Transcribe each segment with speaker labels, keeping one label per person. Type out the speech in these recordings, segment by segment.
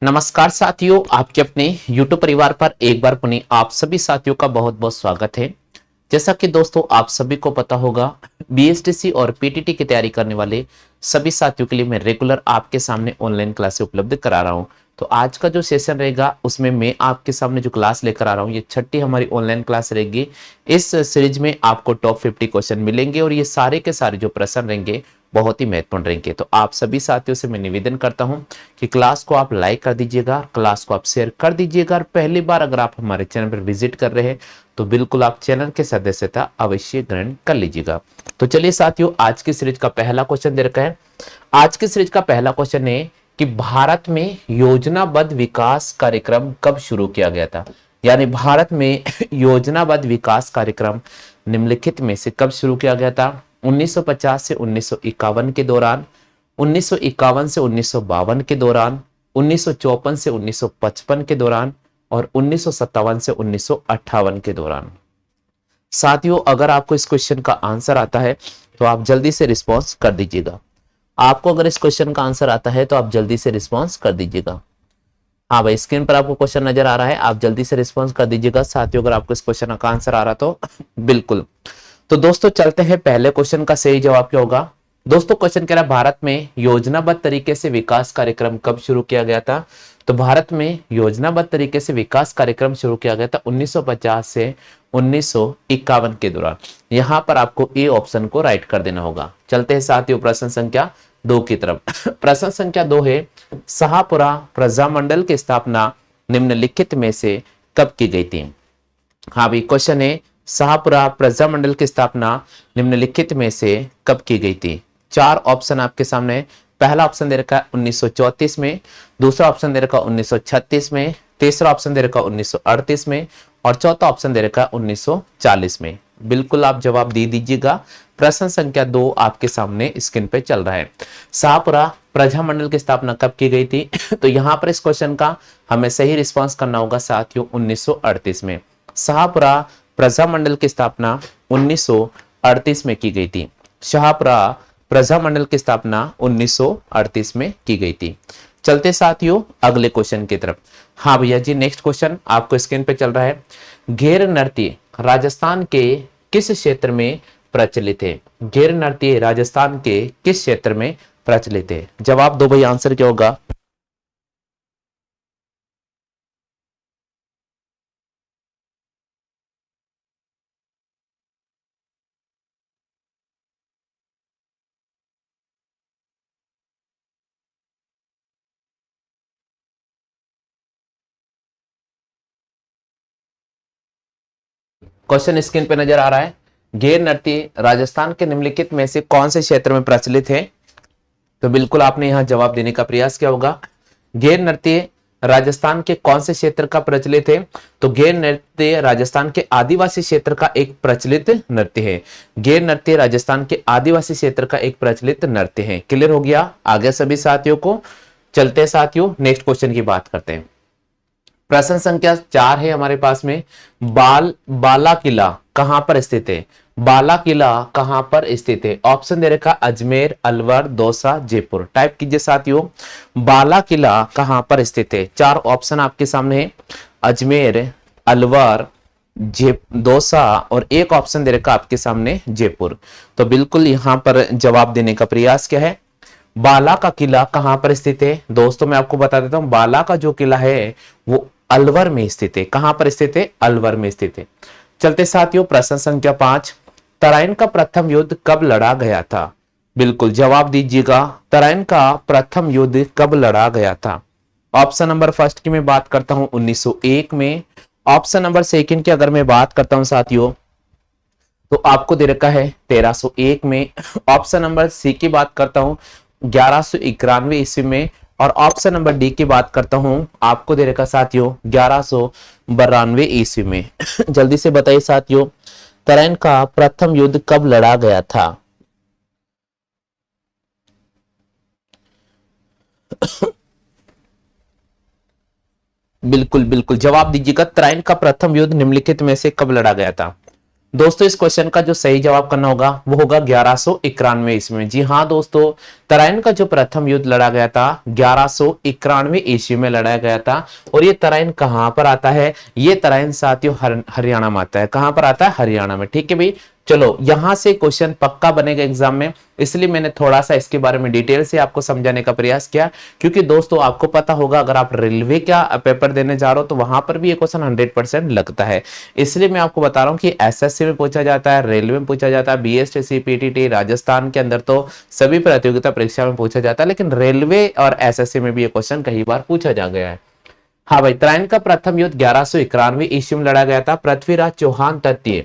Speaker 1: नमस्कार साथियों, आपके अपने YouTube परिवार पर एक बार पुनः आप सभी साथियों का बहुत बहुत स्वागत है। जैसा कि दोस्तों आप सभी को पता होगा, बीएसटीसी और पीटीटी की तैयारी करने वाले सभी साथियों के लिए मैं रेगुलर आपके सामने ऑनलाइन क्लासें उपलब्ध करा रहा हूं। तो आज का जो सेशन रहेगा उसमें मैं आपके सामने जो क्लास लेकर आ रहा हूं, ये छठी हमारी ऑनलाइन क्लास रहेगी। इस सीरीज में आपको टॉप 50 क्वेश्चन मिलेंगे और ये सारे के सारे जो प्रश्न रहेंगे बहुत ही महत्वपूर्ण रहेंगे। तो आप सभी साथियों से मैं निवेदन करता हूं कि क्लास को आप लाइक कर दीजिएगा, क्लास को आप शेयर कर दीजिएगा और पहली बार अगर आप हमारे चैनल पर विजिट कर रहे हैं तो बिल्कुल आप चैनल के सदस्यता अवश्य ग्रहण कर लीजिएगा। तो चलिए साथियों, आज की सीरीज का पहला क्वेश्चन दे रखा है। आज की सीरीज का पहला क्वेश्चन है कि भारत में योजनाबद्ध विकास कार्यक्रम कब शुरू किया गया था। यानी भारत में योजनाबद्ध विकास कार्यक्रम निम्नलिखित में से कब शुरू किया गया था। 1950 से 1951 के दौरान, 1951 से 1952 के दौरान, 1954 से 1955 के दौरान और 1957 से 1958 के दौरान। साथियों, अगर आपको इस क्वेश्चन का आंसर आता है तो आप जल्दी से रिस्पॉन्स कर दीजिएगा। आपको अगर इस क्वेश्चन का आंसर आता है तो आप जल्दी से रिस्पॉन्स कर दीजिएगा। हाँ भाई, स्क्रीन पर आपको क्वेश्चन नजर आ रहा है, आप जल्दी से रिस्पॉन्स कर दीजिएगा। साथियों, अगर आपको इस क्वेश्चन का आंसर आ रहा तो बिल्कुल। तो दोस्तों चलते हैं, पहले क्वेश्चन का सही जवाब क्या होगा। दोस्तों क्वेश्चन कह रहा है भारत में योजनाबद्ध तरीके से विकास कार्यक्रम कब शुरू किया गया था। तो भारत में योजनाबद्ध तरीके से विकास कार्यक्रम शुरू किया गया था 1950 से 1951 के दौरान। यहां पर आपको ए ऑप्शन को राइट कर देना होगा। चलते हैं साथियों प्रश्न संख्या 2 की तरफ। प्रश्न संख्या 2 है, शाहपुरा प्रजामंडल की स्थापना निम्नलिखित में से कब की गई थी। हाँ भाई, क्वेश्चन है शाहपुरा प्रजामंडल की स्थापना निम्नलिखित में से कब की गई थी। चार ऑप्शन आपके सामने। पहला ऑप्शन दे रखा है 1934 में, दूसरा ऑप्शन दे रखा है 1936 में, तीसरा ऑप्शन दे रखा है 1938 में और चौथा ऑप्शन दे रखा है 1940 में। बिल्कुल आप जवाब दे दीजिएगा। प्रश्न संख्या 2 आपके सामने स्क्रीन पे चल रहा है। शाहपुरा प्रजामंडल की स्थापना कब की गई थी। तो यहां पर इस क्वेश्चन का हमें सही रिस्पॉन्स करना होगा साथियों 1938 में। शाहपुरा प्रजामंडल की स्थापना 1938 में की गई थी। शाहपुरा प्रजामंडल की स्थापना 1938 में की गई थी। चलते साथियों अगले क्वेश्चन की तरफ। हाँ भैया जी, नेक्स्ट क्वेश्चन आपको स्क्रीन पे चल रहा है। घेर नृत्य राजस्थान के किस क्षेत्र में प्रचलित है। घेर नृत्य राजस्थान के किस क्षेत्र में प्रचलित है। जवाब दो भैया, आंसर क्या होगा। क्वेश्चन स्क्रीन पे नजर आ रहा है। घेर नृत्य राजस्थान के निम्नलिखित में से कौन से क्षेत्र में प्रचलित है। तो बिल्कुल आपने यहां जवाब देने का प्रयास किया होगा। घेर नृत्य राजस्थान के कौन से क्षेत्र का प्रचलित है। तो घेर नृत्य राजस्थान के आदिवासी क्षेत्र का एक प्रचलित नृत्य है। घेर नृत्य राजस्थान के आदिवासी क्षेत्र का एक प्रचलित नृत्य है। क्लियर हो गया आगे सभी साथियों को। चलते हैं साथियों, नेक्स्ट क्वेश्चन की बात करते हैं। प्रश्न संख्या 4 है हमारे पास में। बाला किला कहां पर स्थित है। बाला किला कहां पर स्थित है। ऑप्शन दे रखा अजमेर, अलवर, दौसा, जयपुर। टाइप कीजिए साथियों, बाला किला कहां पर स्थित है। चार ऑप्शन आपके सामने है, अजमेर, अलवर, दौसा और एक ऑप्शन दे रखा आपके सामने जयपुर। तो बिल्कुल यहां पर जवाब देने का प्रयास क्या है। बाला का किला कहां पर स्थित है। दोस्तों मैं आपको बता देता हूं, बाला का जो किला है वो अलवर में स्थित है। कहां पर स्थित है, अलवर में स्थित है। चलते साथियों प्रश्न संख्या 5, तराइन का प्रथम युद्ध कब लड़ा गया था। बिल्कुल जवाब दीजिएगा, तराइन का प्रथम युद्ध कब लड़ा गया था। ऑप्शन नंबर फर्स्ट की मैं बात करता हूं 1901 में। ऑप्शन नंबर सेकंड की अगर मैं बात करता हूं साथियों तो आपको दे रखा है 1301 में। ऑप्शन नंबर सी की बात करता हूं 1191 ईस्वी में और ऑप्शन नंबर डी की बात करता हूं आपको दे रखा साथियों 1192 ईस्वी में। जल्दी से बताइए साथियों, तराइन का प्रथम युद्ध कब लड़ा गया था। बिल्कुल बिल्कुल जवाब दीजिएगा, तराइन का प्रथम युद्ध निम्नलिखित में से कब लड़ा गया था। दोस्तों इस क्वेश्चन का जो सही जवाब करना होगा वो होगा 1191 ईस्वी में। जी हाँ दोस्तों, तराइन का जो प्रथम युद्ध लड़ा गया था 1191 ईस्वी में लड़ा गया था। और ये तराइन कहां पर आता है? ये तराइन साथियों हरियाणा में आता है। कहां पर आता है? हरियाणा में। ठीक है भाई, चलो यहां से क्वेश्चन पक्का बनेगा एग्जाम में, इसलिए मैंने थोड़ा सा इसके बारे में डिटेल से आपको समझाने का प्रयास किया। क्योंकि दोस्तों आपको पता होगा, अगर आप रेलवे का पेपर देने जा रहे हो तो वहां पर भी ये क्वेश्चन 100% लगता है। इसलिए मैं आपको बता रहा हूं कि एसएससी में पूछा जाता है, रेलवे में पूछा जाता है, बीएसटीसी, पीटीटी, राजस्थान के अंदर तो सभी प्रतियोगिता परीक्षा में पूछा जाता है, लेकिन रेलवे और एसएससी में भी ये क्वेश्चन कई बार पूछा जा गया है। हाँ भाई, तराइन का प्रथम युद्ध 1191 ईस्वी में लड़ा गया था। पृथ्वीराज चौहान तृतीय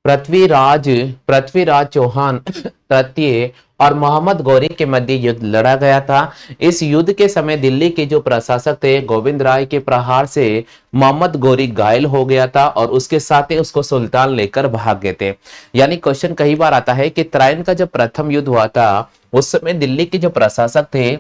Speaker 1: पृथ्वीराज पृथ्वीराज चौहान तृतीय और मोहम्मद गौरी के मध्य युद्ध लड़ा गया था। इस युद्ध के समय दिल्ली के जो प्रशासक थे गोविंद राय के प्रहार से मोहम्मद गौरी घायल हो गया था और उसके साथ ही उसको सुल्तान लेकर भाग गए थे। यानी क्वेश्चन कई बार आता है कि तराइन का जब प्रथम युद्ध हुआ था उस समय दिल्ली के जो प्रशासक थे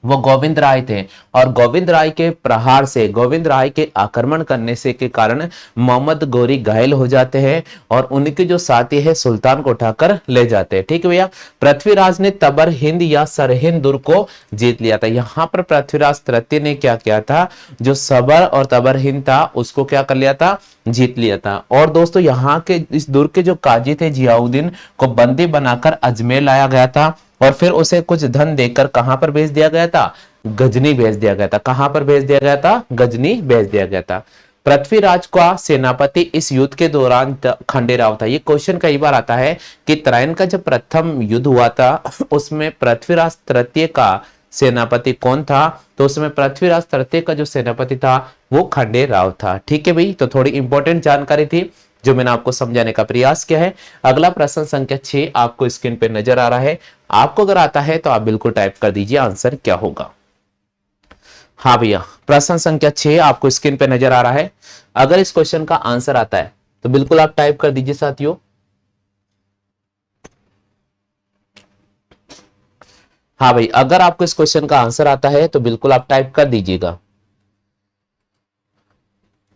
Speaker 1: वो गोविंद राय थे, और गोविंद राय के प्रहार से, गोविंद राय के आक्रमण करने से के कारण मोहम्मद गौरी घायल हो जाते हैं और उनके जो साथी है सुल्तान को उठाकर ले जाते हैं। ठीक है भैया, पृथ्वीराज ने तबर हिंद या सरहिंद दुर्ग को जीत लिया था। यहां पर पृथ्वीराज तृतीय ने क्या किया था? जो सबर और तबर हिंद था उसको क्या कर लिया था? जीत लिया था। और दोस्तों यहाँ के इस दुर्ग के जो काजी थे जियाउद्दीन को बंदी बनाकर अजमेर लाया गया था और फिर उसे कुछ धन देकर कहां पर भेज दिया गया था? गजनी भेज दिया गया था। कहां पर भेज दिया गया था? गजनी भेज दिया गया था। पृथ्वीराज का सेनापति इस युद्ध के दौरान खंडेराव था। ये क्वेश्चन कई बार आता है कि तराइन का जब प्रथम युद्ध हुआ था उसमें पृथ्वीराज तृतीय का सेनापति कौन था? तो उसमें पृथ्वीराज तृतीय का जो सेनापति था वो खंडेराव था। ठीक है भाई, तो थोड़ी इंपॉर्टेंट जानकारी थी जो मैंने आपको समझाने का प्रयास किया है। अगला प्रश्न संख्या 6 आपको स्क्रीन पे नजर आ रहा है। आपको अगर आता है तो आप बिल्कुल टाइप कर दीजिए आंसर क्या होगा। हाँ भैया, प्रश्न संख्या 6 आपको स्क्रीन पे नजर आ रहा है। अगर इस क्वेश्चन का आंसर आता है तो बिल्कुल आप टाइप कर दीजिए साथियों। हाँ भाई, अगर आपको इस क्वेश्चन का आंसर आता है तो बिल्कुल आप टाइप कर दीजिएगा।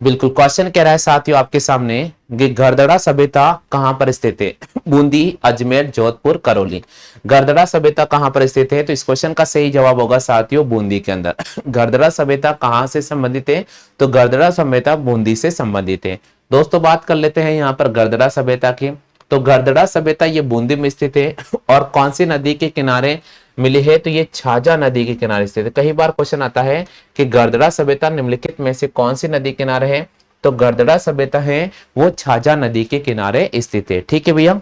Speaker 1: बिल्कुल, क्वेश्चन कह रहा है साथियों आपके सामने कि गरदड़ा सभ्यता कहां पर स्थित है? बूंदी, अजमेर, जोधपुर, करौली। गरदड़ा सभ्यता कहां पर स्थित है? तो इस क्वेश्चन का सही जवाब होगा साथियों बूंदी के अंदर। गरदड़ा सभ्यता कहां से संबंधित है? तो गरदड़ा सभ्यता बूंदी से संबंधित है। दोस्तों बात कर लेते हैं यहाँ पर गरदड़ा सभ्यता की। तो गरदड़ा सभ्यता ये बूंदी में स्थित है और कौन सी नदी के किनारे मिली है? तो ये छाजा नदी के किनारे स्थित है। कई बार क्वेश्चन आता है कि गरदड़ा सभ्यता निम्नलिखित में से कौन सी नदी किनारे है? तो गरदड़ा सभ्यता है वो छाजा नदी के किनारे स्थित है। ठीक है भैया,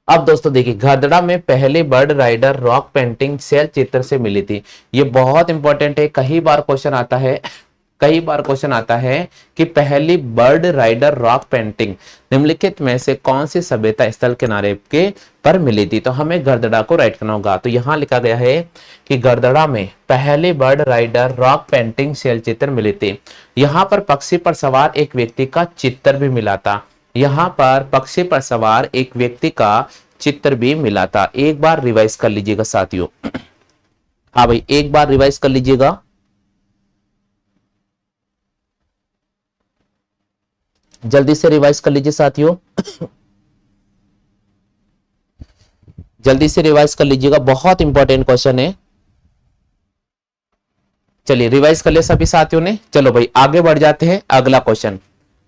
Speaker 1: अब दोस्तों देखिए गरदड़ा में पहले बर्ड राइडर रॉक पेंटिंग शैल चित्र से मिली थी। ये बहुत इंपॉर्टेंट है, कई बार क्वेश्चन आता है, कई बार क्वेश्चन आता है कि पहली बर्ड राइडर रॉक पेंटिंग निम्नलिखित में से कौन सी सभ्यता स्थल किनारे के पर मिली थी? तो हमें गरदड़ा को राइट करना होगा। तो यहां लिखा गया है कि गरदड़ा में पहले बर्ड राइडर रॉक पेंटिंग शैल चित्र मिले थे। यहां पर पक्षी पर सवार एक व्यक्ति का चित्र भी मिला था। यहां पर पक्षी पर सवार एक व्यक्ति का चित्र भी मिला था। एक बार रिवाइज कर लीजिएगा साथियों। हाँ भाई, एक बार रिवाइज कर लीजिएगा। जल्दी से रिवाइज कर लीजिए साथियों, जल्दी से रिवाइज कर लीजिएगा, बहुत इंपॉर्टेंट क्वेश्चन है। चलिए रिवाइज कर ले सभी साथियों ने। चलो भाई आगे बढ़ जाते हैं। अगला क्वेश्चन,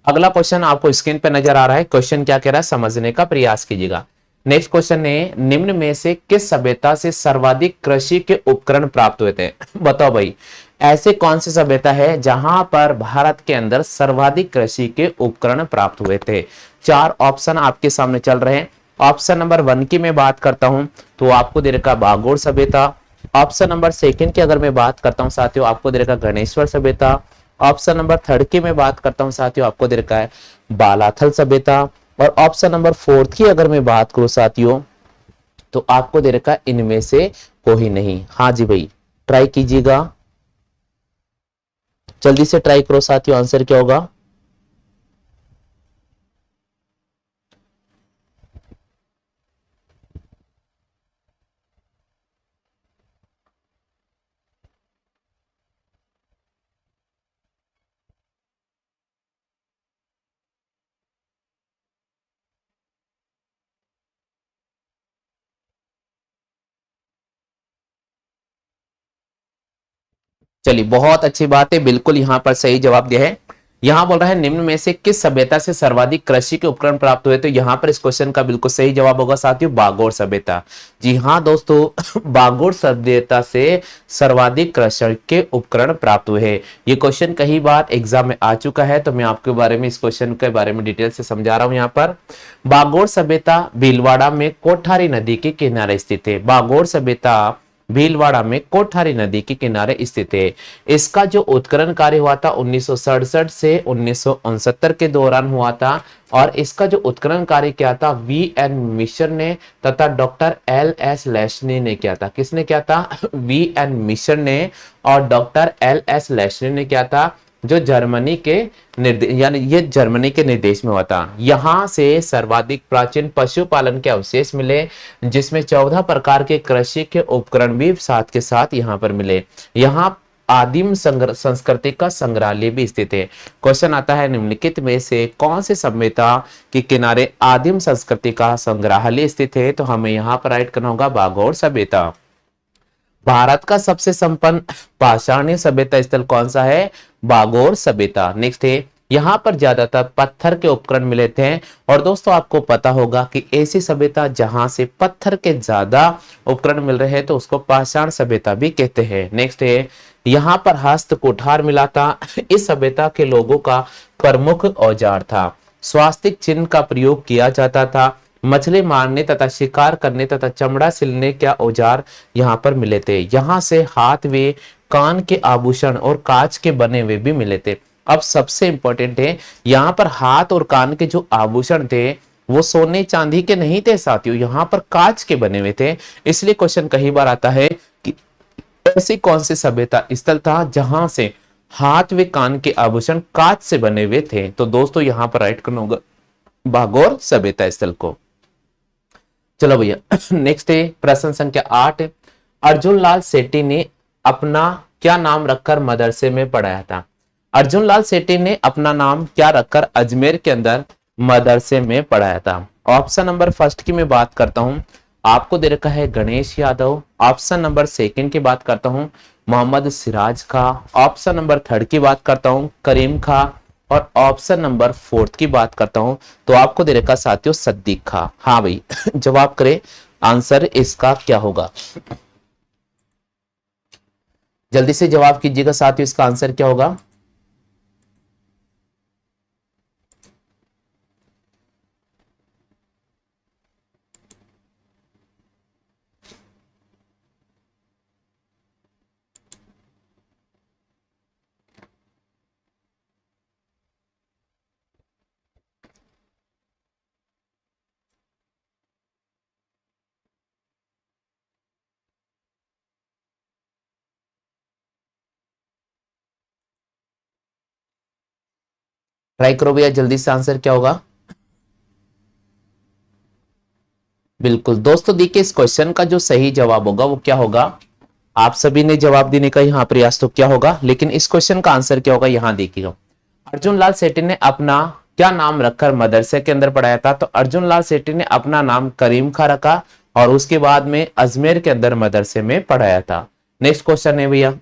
Speaker 1: अगला क्वेश्चन आपको स्क्रीन पे नजर आ रहा है। क्वेश्चन क्या कह रहा है समझने का प्रयास कीजिएगा। नेक्स्ट क्वेश्चन है, निम्न में से किस सभ्यता से सर्वाधिक कृषि के उपकरण प्राप्त हुए थे? बताओ भाई, ऐसे कौन सी सभ्यता है जहां पर भारत के अंदर सर्वाधिक कृषि के उपकरण प्राप्त हुए थे? चार ऑप्शन आपके सामने चल रहे हैं। ऑप्शन नंबर 1 की मैं बात करता हूं तो आपको दे रखा भागोड़ सभ्यता। ऑप्शन नंबर 2 की अगर मैं बात करता हूं साथियों आपको दे रखा गणेश्वर सभ्यता। ऑप्शन नंबर 3 की मैं बात करता हूं साथियों आपको दे रखा है बालाथल सभ्यता। और ऑप्शन नंबर 4 की अगर मैं बात करूं साथियों तो आपको दे रखा है इनमें से कोई नहीं। हाँ जी भाई, ट्राई कीजिएगा, जल्दी से ट्राई करो साथियों, आंसर क्या होगा? चलिए बहुत अच्छी बात है, बिल्कुल यहाँ पर सही जवाब दिया है। यहाँ बोल रहा है निम्न में से किस सभ्यता से सर्वाधिक कृषि के उपकरण प्राप्त हुए, तो यहाँ पर इस क्वेश्चन का बिल्कुल सही जवाब होगा साथियों, बागोर सभ्यता। जी हाँ दोस्तों, बागोर सभ्यता से सर्वाधिक कृषि के उपकरण प्राप्त हुए हैं। ये क्वेश्चन कई बार एग्जाम में आ चुका है, तो मैं आपके बारे में इस क्वेश्चन के बारे में डिटेल से समझा रहा हूँ। यहाँ पर बागोर सभ्यता भीलवाड़ा में कोठारी नदी के किनारे स्थित है। बागोर सभ्यता भीलवाड़ा में कोठारी नदी के किनारे स्थित है। इसका जो उत्खनन कार्य हुआ था 1967 से 1969 के दौरान हुआ था, और इसका जो उत्खनन कार्य किया था वी.एन. मिश्र ने तथा डॉक्टर एल.एस. लेस्ली ने किया था। किसने किया था? वी.एन. मिश्र ने और डॉक्टर एल.एस. लेस्ली ने किया था, जो जर्मनी के यानी ये जर्मनी के निर्देश में हुआ था। यहाँ से सर्वाधिक प्राचीन पशुपालन के अवशेष मिले, जिसमें 14 प्रकार के कृषि के उपकरण भी साथ के साथ यहाँ पर मिले। यहाँ आदिम संस्कृति का संग्रहालय भी स्थित है। क्वेश्चन आता है निम्नलिखित में से कौन से सभ्यता के किनारे आदिम संस्कृति का संग्रहालय स्थित है, तो हमें यहाँ पर राइट करना होगा बागोर सभ्यता। भारत का सबसे संपन्न पाषाणीय सभ्यता स्थल कौन सा है? बागोर सभ्यता। नेक्स्ट है, यहाँ पर ज्यादातर पत्थर के उपकरण मिले थे, और दोस्तों आपको पता होगा कि ऐसी सभ्यता जहां से पत्थर के ज्यादा उपकरण मिल रहे हैं तो उसको पाषाण सभ्यता भी कहते हैं। नेक्स्ट है, यहाँ पर हस्त कुठार मिला था। इस सभ्यता के लोगों का प्रमुख औजार था। स्वास्तिक चिन्ह का प्रयोग किया जाता था। मछली मारने तथा शिकार करने तथा चमड़ा सिलने के औजार यहाँ पर मिले थे। यहाँ से हाथ वे कान के आभूषण और कांच के बने हुए भी मिले थे। अब सबसे इंपॉर्टेंट है, यहाँ पर हाथ और कान के जो आभूषण थे वो सोने चांदी के नहीं थे साथियों, यहाँ पर कांच के बने हुए थे। इसलिए क्वेश्चन कई बार आता है कि ऐसी कौन सी सभ्यता स्थल था जहां से हाथ व कान के आभूषण कांच से बने हुए थे, तो दोस्तों यहाँ पर राइट करना होगा बागोर सभ्यता स्थल को। चलो भैया नेक्स्ट है प्रश्न संख्या 8। अर्जुन लाल सेठी ने अपना क्या नाम रखकर मदरसे में पढ़ाया था? अर्जुन लाल सेठी ने अपना नाम क्या रखकर अजमेर के अंदर मदरसे में पढ़ाया था? ऑप्शन नंबर फर्स्ट की मैं बात करता हूं, आपको दे रखा है Ganesh Yadav. Option number second की बात करता हूं मोहम्मद सिराज खा। ऑप्शन नंबर थर्ड की बात करता हूं करीम खा, और ऑप्शन नंबर फोर्थ की बात करता हूं तो आपको दे रखा साथियों सद्दीक खा। हाँ भाई जवाब करें, आंसर इसका क्या होगा? जल्दी से जवाब कीजिएगा साथियों, इसका आंसर क्या होगा? ट्राई करो भैया, जल्दी से आंसर क्या होगा? बिल्कुल दोस्तों, देखिए इस क्वेश्चन का जो सही जवाब होगा वो क्या होगा? आप सभी ने जवाब देने का यहाँ प्रयास तो क्या होगा, लेकिन इस क्वेश्चन का आंसर क्या होगा यहाँ देखिएगा। अर्जुन लाल सेठी ने अपना क्या नाम रखकर मदरसे के अंदर पढ़ाया था? तो अर्जुन लाल सेठी ने अपना नाम करीम खा रखा, और उसके बाद में अजमेर के अंदर मदरसे में पढ़ाया था। नेक्स्ट क्वेश्चन है भैया,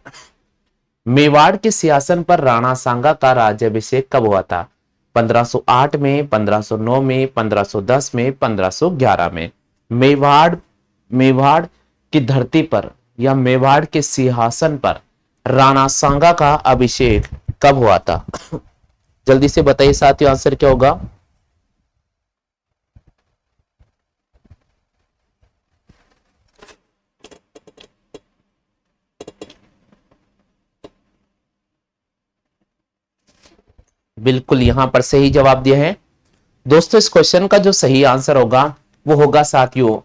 Speaker 1: मेवाड़ के सिंहासन पर राणा सांगा का राज्याभिषेक कब हुआ था? 1508 में, 1509 में, 1510 में, 1511 में। मेवाड़ मेवाड़ की धरती पर या मेवाड़ के सिंहासन पर राणा सांगा का अभिषेक कब हुआ था? जल्दी से बताइए साथियों, आंसर क्या होगा? बिल्कुल यहां पर सही जवाब दिया है दोस्तों। इस क्वेश्चन का जो सही आंसर होगा वो होगा साथियों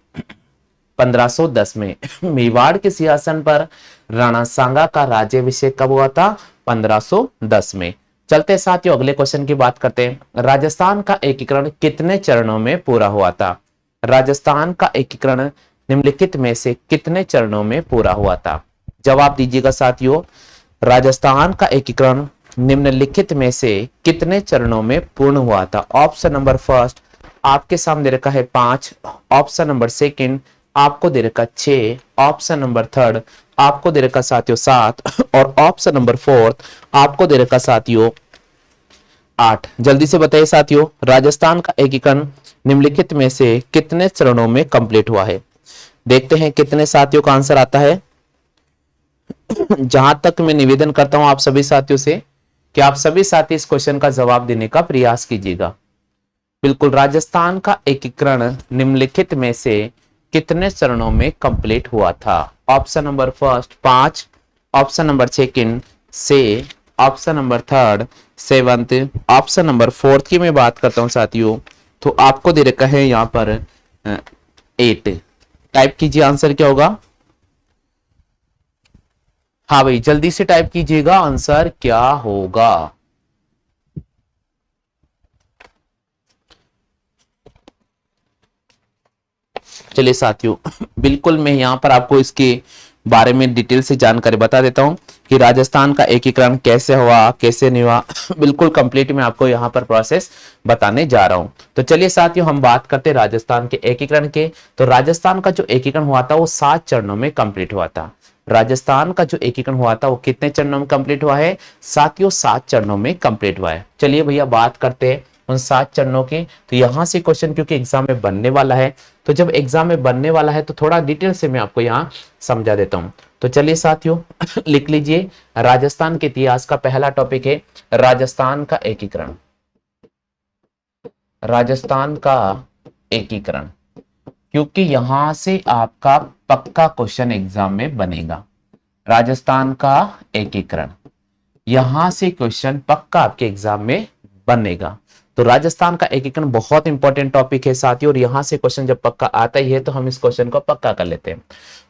Speaker 1: 1510 में। मेवाड़ के सिंहासन पर राणा सांगा का राज्याभिषेक कब हुआ था? 1510 में। चलते साथियों अगले क्वेश्चन की बात करते हैं। राजस्थान का एकीकरण कितने चरणों में पूरा हुआ था? राजस्थान का एकीकरण निम्नलिखित में से कितने चरणों में पूरा हुआ था? जवाब दीजिएगा साथियों, राजस्थान का एकीकरण निम्नलिखित में से कितने चरणों में पूर्ण हुआ था? ऑप्शन नंबर फर्स्ट आपके सामने रखा है 5, ऑप्शन नंबर सेकंड आपको दे रखा 6, ऑप्शन नंबर थर्ड आपको दे रखा साथियों 7 और ऑप्शन नंबर 4 आपको दे रखा साथियों 8। जल्दी से बताइए साथियों, राजस्थान का एकीकरण निम्नलिखित में से कितने चरणों में कंप्लीट हुआ है? देखते हैं कितने साथियों का आंसर आता है। जहां तक मैं निवेदन करता हूं आप सभी साथियों से कि आप सभी साथी इस क्वेश्चन का जवाब देने का प्रयास कीजिएगा। बिल्कुल, राजस्थान का एकीकरण निम्नलिखित में से कितने चरणों में कंप्लीट हुआ था? Option number first 5, option number second 6, option number third 7, option number fourth की मैं बात करता हूं साथियों तो आपको दे रखा है यहां पर 8। टाइप कीजिए आंसर क्या होगा। हाँ भाई, जल्दी से टाइप कीजिएगा आंसर क्या होगा। चलिए साथियों, बिल्कुल मैं यहां पर आपको इसके बारे में डिटेल से जानकारी बता देता हूं कि राजस्थान का एकीकरण कैसे हुआ, कैसे नहीं हुआ। बिल्कुल कंप्लीट मैं आपको यहां पर प्रोसेस बताने जा रहा हूं। तो चलिए साथियों, हम बात करते हैं राजस्थान के एकीकरण के। तो राजस्थान का जो एकीकरण हुआ था वो 7 चरणों में कंप्लीट हुआ था। राजस्थान का जो एकीकरण हुआ था वो कितने चरणों में कंप्लीट हुआ है साथियों? 7 चरणों में कंप्लीट हुआ है। चलिए भैया बात करते हैं उन 7 चरणों की। तो यहां से क्वेश्चन क्योंकि एग्जाम में बनने वाला है, तो जब एग्जाम में बनने वाला है तो थोड़ा डिटेल से मैं आपको यहां समझा देता हूं। तो चलिए साथियों लिख लीजिए, राजस्थान के इतिहास का पहला टॉपिक है राजस्थान का एकीकरण। राजस्थान का एकीकरण, क्योंकि यहां से आपका पक्का क्वेश्चन एग्जाम में बनेगा। राजस्थान का एकीकरण, यहां से क्वेश्चन पक्का आपके एग्जाम में बनेगा। तो राजस्थान का एकीकरण बहुत इंपॉर्टेंट टॉपिक है साथियों, और यहां से क्वेश्चन जब पक्का आता ही है तो हम इस क्वेश्चन को पक्का कर लेते हैं।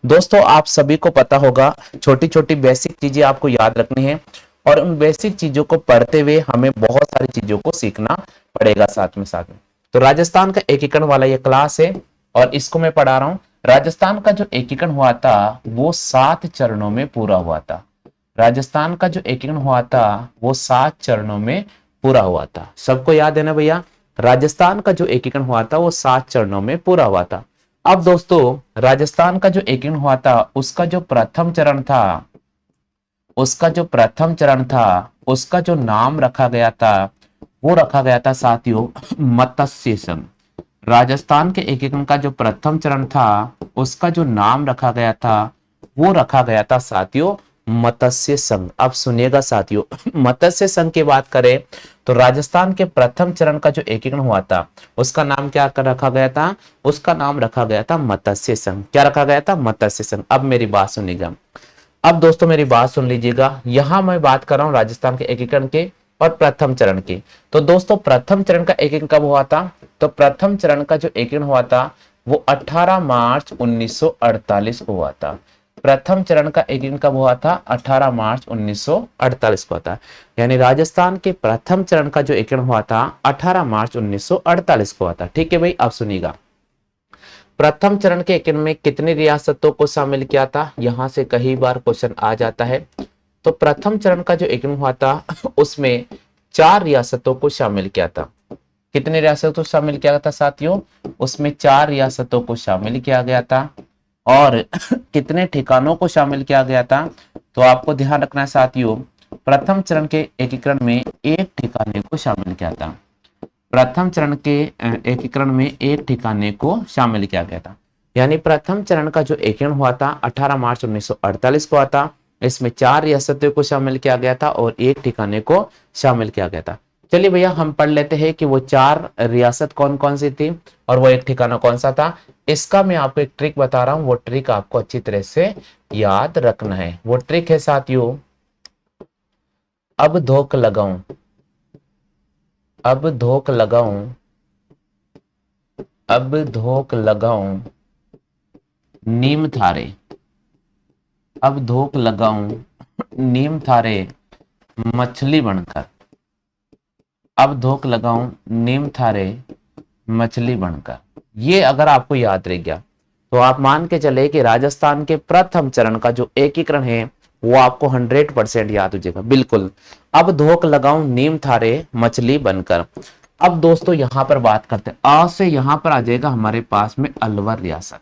Speaker 1: दोस्तों आप सभी को पता होगा, छोटी छोटी बेसिक चीजें आपको याद रखनी है, और उन बेसिक चीजों को पढ़ते हुए हमें बहुत सारी चीजों को सीखना पड़ेगा साथ में। तो राजस्थान का एकीकरण वाला ये क्लास है और इसको मैं पढ़ा रहा हूं। राजस्थान का जो एकीकरण हुआ था वो 7 चरणों में पूरा हुआ था। राजस्थान का जो एकीकरण हुआ था वो 7 चरणों में पूरा हुआ था। सबको याद है ना भैया, राजस्थान का जो एकीकरण हुआ था वो 7 चरणों में पूरा हुआ था। अब दोस्तों राजस्थान का जो एकीकरण हुआ था उसका जो प्रथम चरण था, उसका जो नाम रखा गया था वो रखा गया था साथियों मत्स्य संघ। राजस्थान के एकीकरण का जो प्रथम चरण था उसका जो नाम रखा गया था वो रखा गया था साथियों मत्स्य संघ। अब सुनिएगा साथियों, मत्स्य संघ की बात करें तो राजस्थान के प्रथम चरण का जो एकीकरण हुआ था उसका नाम क्या कर रखा गया था? उसका नाम रखा गया था मत्स्य संघ। क्या रखा गया था? मत्स्य संघ। अब मेरी बात सुनिएगा, अब दोस्तों मेरी बात सुन लीजिएगा, यहां मैं बात कर रहा हूं राजस्थान के एकीकरण के और प्रथम चरण की। तो दोस्तों प्रथम चरण का एकीकरण कब हुआ था? तो प्रथम चरण का जो एकीकरण हुआ था वो 18 मार्च 1948 को हुआ था। प्रथम चरण का एकीकरण कब हुआ था? 18 मार्च 1948 को हुआ था। यानी राजस्थान के प्रथम चरण का जो एकीकरण हुआ था 18 मार्च 1948 को हुआ था। ठीक है भाई, अब सुनिएगा, प्रथम चरण के एकीकरण में कितनी रियासतों को शामिल किया था? यहां से कई बार क्वेश्चन आ जाता है। तो प्रथम चरण का जो एकीकरण हुआ था उसमें 4 रियासतों को शामिल किया था। कितने रियासतों को शामिल किया था साथियों? उसमें 4 रियासतों को शामिल किया गया था। और कितने ठिकानों को शामिल किया गया था? तो आपको ध्यान रखना है साथियों, प्रथम चरण के एकीकरण में एक ठिकाने को शामिल किया था। प्रथम चरण के एकीकरण में एक ठिकाने को शामिल किया गया था। यानी प्रथम चरण का जो एकीकरण हुआ था 18 मार्च 1948 को हुआ था। इसमें 4 रियासतों को शामिल किया गया था और एक ठिकाने को शामिल किया गया था। चलिए भैया हम पढ़ लेते हैं कि वो 4 रियासत कौन कौन सी थी और वो एक ठिकाना कौन सा था। इसका मैं आपको एक ट्रिक बता रहा हूं, वो ट्रिक आपको अच्छी तरह से याद रखना है। वो ट्रिक है साथियों, अब धोख लगाऊं, अब धोख लगाऊं, अब धोख लगाऊं नीम थारे, अब धोख लगाऊं नीम थारे मछली बनकर, अब धोख लगाऊं नीम थारे मछली बनकर। ये अगर आपको याद रह गया तो आप मान के चले कि राजस्थान के प्रथम चरण का जो एकीकरण है वो आपको 100% याद हो जाएगा। बिल्कुल, अब धोख लगाऊं नीम थारे मछली बनकर। अब दोस्तों यहां पर बात करते हैं, आ से यहां पर आ जाएगा हमारे पास में अलवर रियासत,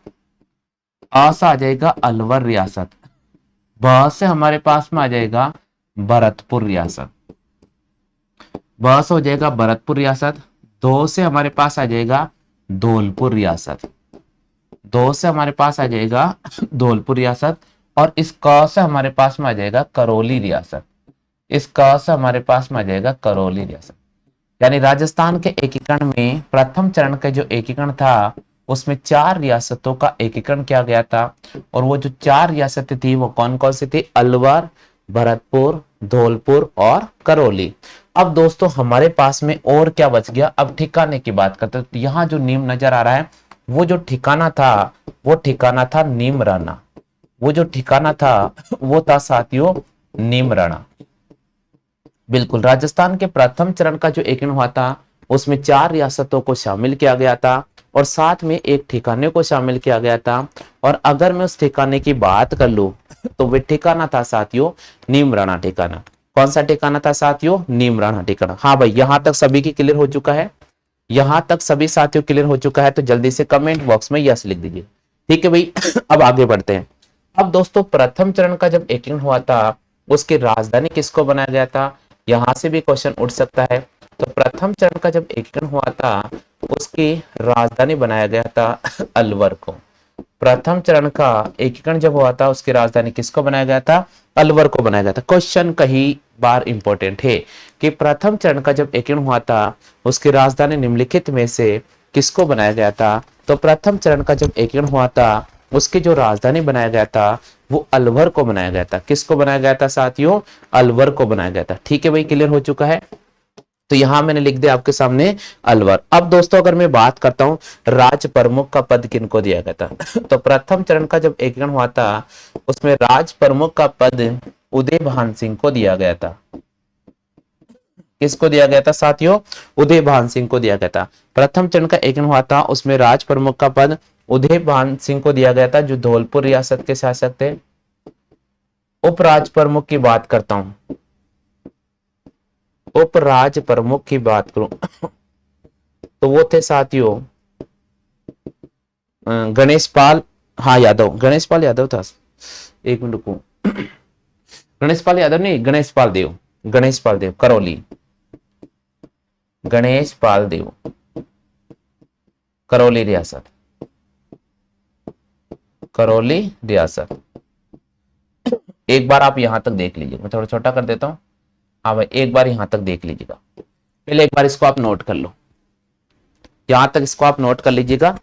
Speaker 1: आ से आ जाएगा अलवर रियासत। ब से हमारे पास में आ जाएगा भरतपुर रियासत, ब से हो जाएगा भरतपुर रियासत। दो से हमारे पास आ जाएगा धौलपुर रियासत, दो से हमारे पास आ जाएगा धौलपुर रियासत। और इस क से हमारे पास में आ जाएगा करौली रियासत, इस क से हमारे पास में आ जाएगा करौली रियासत। यानी राजस्थान के एकीकरण में प्रथम चरण का जो एकीकरण था उसमें 4 रियासतों का एकीकरण किया गया था। और वो जो 4 रियासतें थी वो कौन कौन सी थी? अलवर, भरतपुर, धौलपुर और करौली। अब दोस्तों हमारे पास में और क्या बच गया? अब ठिकाने की बात करते हैं। तो यहाँ जो नीम नजर आ रहा है वो जो ठिकाना था वो ठिकाना था नीमराना, वो जो ठिकाना था वो था साथियों नीमराना। बिल्कुल, राजस्थान के प्रथम चरण का जो एकीकरण हुआ था उसमें 4 रियासतों को शामिल किया गया था और साथ में एक ठिकाने को शामिल किया गया था। और अगर मैं उस ठिकाने की बात कर लूं तो वह ठिकाना था साथियों नीमराना ठिकाना। कौन सा ठिकाना था साथियों? नीमराना ठिकाना। हाँ भाई, यहां तक सभी की क्लियर हो चुका है? यहां तक सभी साथियों क्लियर हो चुका है तो जल्दी से कमेंट बॉक्स में यस लिख दीजिए। ठीक है भाई अब आगे बढ़ते हैं। अब दोस्तों प्रथम चरण का जब एकीकरण हुआ था उसकी राजधानी किसको बनाया गया था? यहां से भी क्वेश्चन उठ सकता है। तो प्रथम चरण का जब एकीकरण हुआ था उसकी राजधानी बनाया गया था अलवर को। प्रथम चरण का एकीकरण जब हुआ था उसकी राजधानी किसको बनाया गया था? अलवर को बनाया गया था। क्वेश्चन कई बार इंपॉर्टेंट है कि प्रथम चरण का जब एकीकरण हुआ था उसकी राजधानी निम्नलिखित में से किसको बनाया गया था? तो प्रथम चरण का जब एकीकरण हुआ था उसकी जो राजधानी बनाया गया था वो अलवर को बनाया गया था। किसको बनाया गया था साथियों? अलवर को बनाया गया था। ठीक है भाई, क्लियर हो चुका है? तो यहां मैंने लिख दिया आपके सामने अलवर। अब दोस्तों अगर मैं बात करता हूं राज प्रमुख का पद किनको दिया गया था तो प्रथम चरण का जब एकीकरण हुआ था उसमें राज प्रमुख का पद उदय भान सिंह को दिया गया था। किसको दिया गया था साथियों? उदय भान सिंह को दिया गया था। प्रथम चरण का एकीकरण हुआ था उसमें राज प्रमुख का पद उदय भान सिंह को दिया गया था जो धौलपुर रियासत के शासक थे। उपराज प्रमुख की बात करता हूं, उपराज प्रमुख की बात करूं तो वो थे साथियों गणेश पाल, हाँ यादव, गणेश पाल यादव था। एक मिनट रुको, गणेश पाल यादव नहीं, गणेश पाल देव, गणेश पाल देव करौली, गणेश पाल देव करौली रियासत, करौली रियासत। एक बार आप यहां तक देख लीजिए, मैं थोड़ा छोटा कर देता हूं। हाँ भाई एक बार यहां तक देख लीजिएगा, पहले एक बार इसको आप नोट कर लो, यहां तक इसको आप नोट कर लीजिएगा।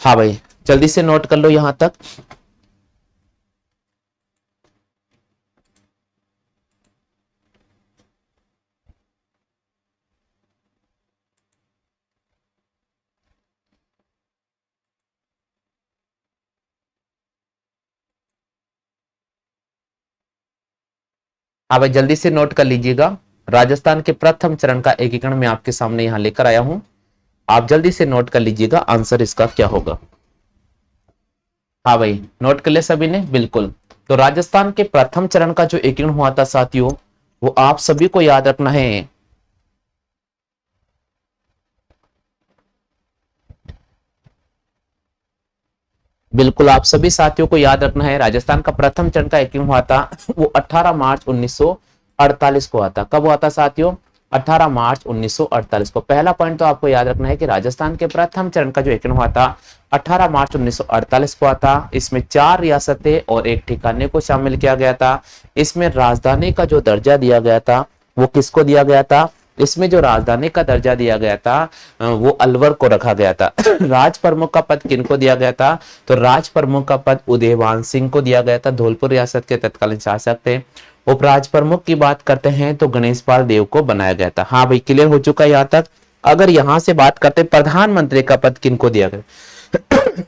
Speaker 1: हाँ भाई जल्दी से नोट कर लो यहां तक। हाँ भाई जल्दी से नोट कर लीजिएगा। राजस्थान के प्रथम चरण का एकीकरण मैं आपके सामने यहां लेकर आया हूं, आप जल्दी से नोट कर लीजिएगा आंसर इसका क्या होगा। हाँ भाई नोट कर ले सभी ने, बिल्कुल। तो राजस्थान के प्रथम चरण का जो एकीकरण हुआ था साथियों वो आप सभी को याद रखना है। बिल्कुल आप सभी साथियों को याद रखना है, राजस्थान का प्रथम चरण का एकीकरण हुआ था वो 18 मार्च 1948 को हुआ था। कब हुआ था साथियों? 18 मार्च 1948 को। पहला पॉइंट तो आपको याद रखना है कि राजस्थान के प्रथम चरण का जो एकीकरण हुआ था 18 मार्च 1948 को हुआ था। इसमें 4 रियासतें और एक ठिकाने को शामिल किया गया था। इसमें राजधानी का जो दर्जा दिया गया था वो किसको दिया गया था? इसमें जो राजधानी का दर्जा दिया गया था वो अलवर को रखा गया था। राज प्रमुख का पद किनको दिया गया था? तो राज प्रमुख का पद उदयभान सिंह को दिया गया था, धौलपुर रियासत के तत्कालीन शासक थे। उपराज प्रमुख की बात करते हैं तो गणेश पाल देव को बनाया गया था। हाँ भाई क्लियर हो चुका है यहाँ तक। अगर यहां से बात करते हैं प्रधानमंत्री का पद किनको दिया गया,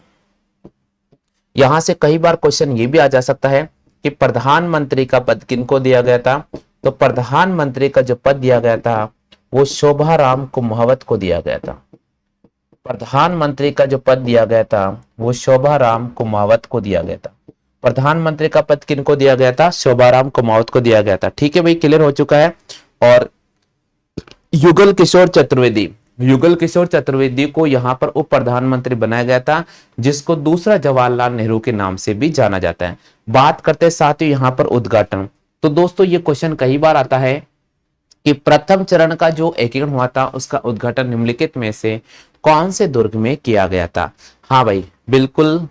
Speaker 1: यहां से कई बार क्वेश्चन ये भी आ जा सकता है कि प्रधानमंत्री का पद किनको दिया गया था? तो प्रधानमंत्री का जो पद दिया गया था वो शोभाराम कुमावत को दिया गया था। प्रधानमंत्री का जो पद दिया गया था वो शोभाराम कुमावत को दिया गया था। प्रधानमंत्री का पद किनको दिया गया था? शोभाराम कुमावत को दिया गया था। ठीक है भाई क्लियर हो चुका है। और युगल किशोर चतुर्वेदी, युगल किशोर चतुर्वेदी को यहाँ पर उप प्रधानमंत्री बनाया गया था, जिसको दूसरा जवाहरलाल नेहरू के नाम से भी जाना जाता है। बात करते हैं साथियों यहाँ पर उद्घाटन। तो दोस्तों ये क्वेश्चन कई बार आता है कि प्रथम चरण का जो एकीकरण हुआ था उसका उद्घाटन निम्नलिखित में से कौन से दुर्ग में किया गया था। हाँ भाई, बिल्कुल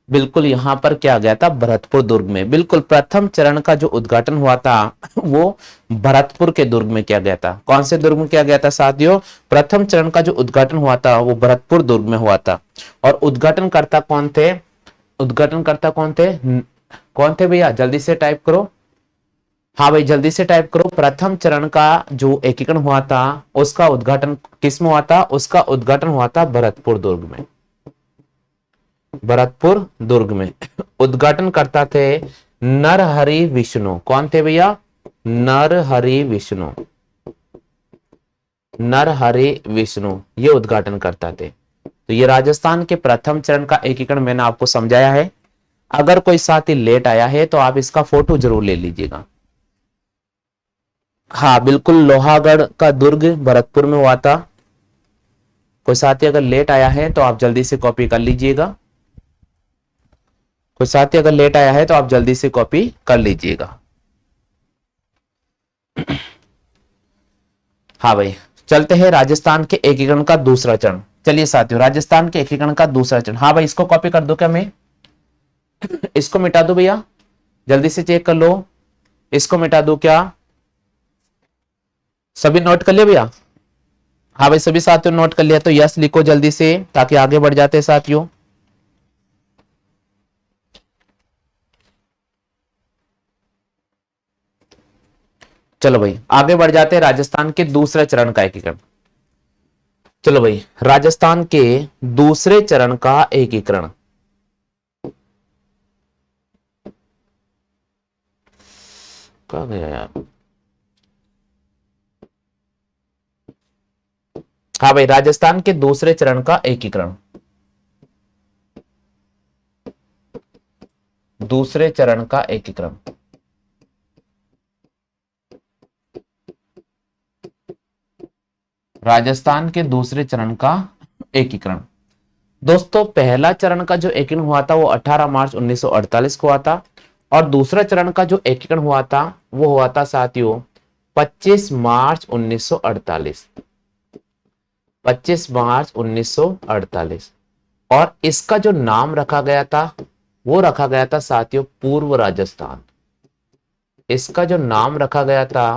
Speaker 1: बिल्कुल यहां पर क्या गया था, भरतपुर दुर्ग में। बिल्कुल प्रथम चरण का जो उद्घाटन हुआ था वो भरतपुर के दुर्ग में किया गया था। कौन से दुर्ग में किया गया था साथियों, प्रथम चरण का जो उद्घाटन हुआ था वो भरतपुर दुर्ग में हुआ था। और उद्घाटनकर्ता कौन थे, उद्घाटनकर्ता कौन थे, कौन थे भैया, जल्दी से टाइप करो। हाँ भाई जल्दी से टाइप करो। प्रथम चरण का जो एकीकरण हुआ था उसका उद्घाटन किस में हुआ था, उसका उद्घाटन हुआ था भरतपुर दुर्ग में, भरतपुर दुर्ग में। उद्घाटन करता थे नरहरि विष्णु। कौन थे भैया, नरहरि विष्णु, नरहरि विष्णु ये उद्घाटन करता थे। तो ये राजस्थान के प्रथम चरण का एकीकरण मैंने आपको समझाया है। अगर कोई साथी लेट आया है तो आप इसका फोटो जरूर ले लीजिएगा। हाँ बिल्कुल, लोहागढ़ का दुर्ग भरतपुर में हुआ था। कोई साथी अगर लेट आया है तो आप जल्दी से कॉपी कर लीजिएगा। कोई साथी अगर लेट आया है तो आप जल्दी से कॉपी कर लीजिएगा। हाँ भाई चलते हैं राजस्थान के एकीकरण का दूसरा चरण। चलिए साथियों, राजस्थान के एकीकरण का दूसरा चरण। हाँ भाई इसको कॉपी कर दो क्या, मैं इसको मिटा दो भैया, जल्दी से चेक कर लो। इसको मिटा दो क्या, सभी नोट कर लिया भैया। हाँ भाई सभी साथियों नोट कर लिया तो यस लिखो जल्दी से, ताकि आगे बढ़ जाते हैं साथियों। चलो भाई आगे बढ़ जाते हैं राजस्थान के दूसरे चरण का एकीकरण। चलो भाई राजस्थान के दूसरे चरण का एकीकरण। कहाँ गया यार, हाँ भाई राजस्थान के दूसरे चरण का एकीकरण, दूसरे चरण का एकीकरण। राजस्थान के दूसरे चरण का एकीकरण। दोस्तों पहला चरण का जो एकीकरण हुआ था वो 18 मार्च 1948 को हुआ था, और दूसरा चरण का जो एकीकरण हुआ था वो हुआ था साथियों 25 मार्च 1948, 25 मार्च 1948। और इसका जो नाम रखा गया था वो रखा गया था साथियों पूर्व राजस्थान। इसका जो नाम रखा गया था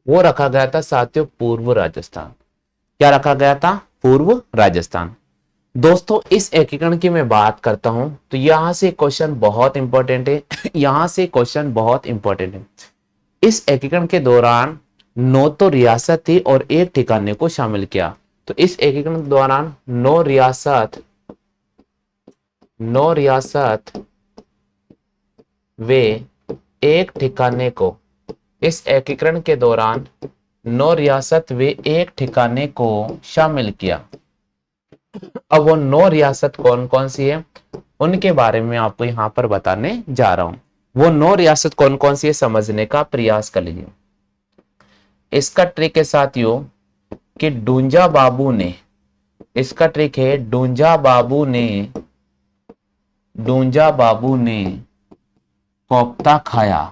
Speaker 1: वो रखा गया था साथियों पूर्व राजस्थान। क्या रखा गया था, पूर्व राजस्थान। दोस्तों इस एकीकरण की मैं बात करता हूं तो यहां से क्वेश्चन बहुत इंपॉर्टेंट है यहां से क्वेश्चन बहुत इंपॉर्टेंट है। इस एकीकरण के दौरान 9 तो रियासत थी और एक ठिकाने को शामिल किया। तो इस एकीकरण के दौरान 9 रियासत, 9 रियासत वे एक ठिकाने को, इस एकीकरण के दौरान 9 रियासत वे एक ठिकाने को शामिल किया। अब वो 9 रियासत कौन कौन सी है उनके बारे में आपको यहां पर बताने जा रहा हूं। वो 9 रियासत कौन कौन सी है समझने का प्रयास कर लीजिए। इसका ट्रिक है साथियों कि डूंजा बाबू ने, इसका ट्रिक है डूंजा बाबू ने, डूंजा बाबू ने कोफ्ता खाया,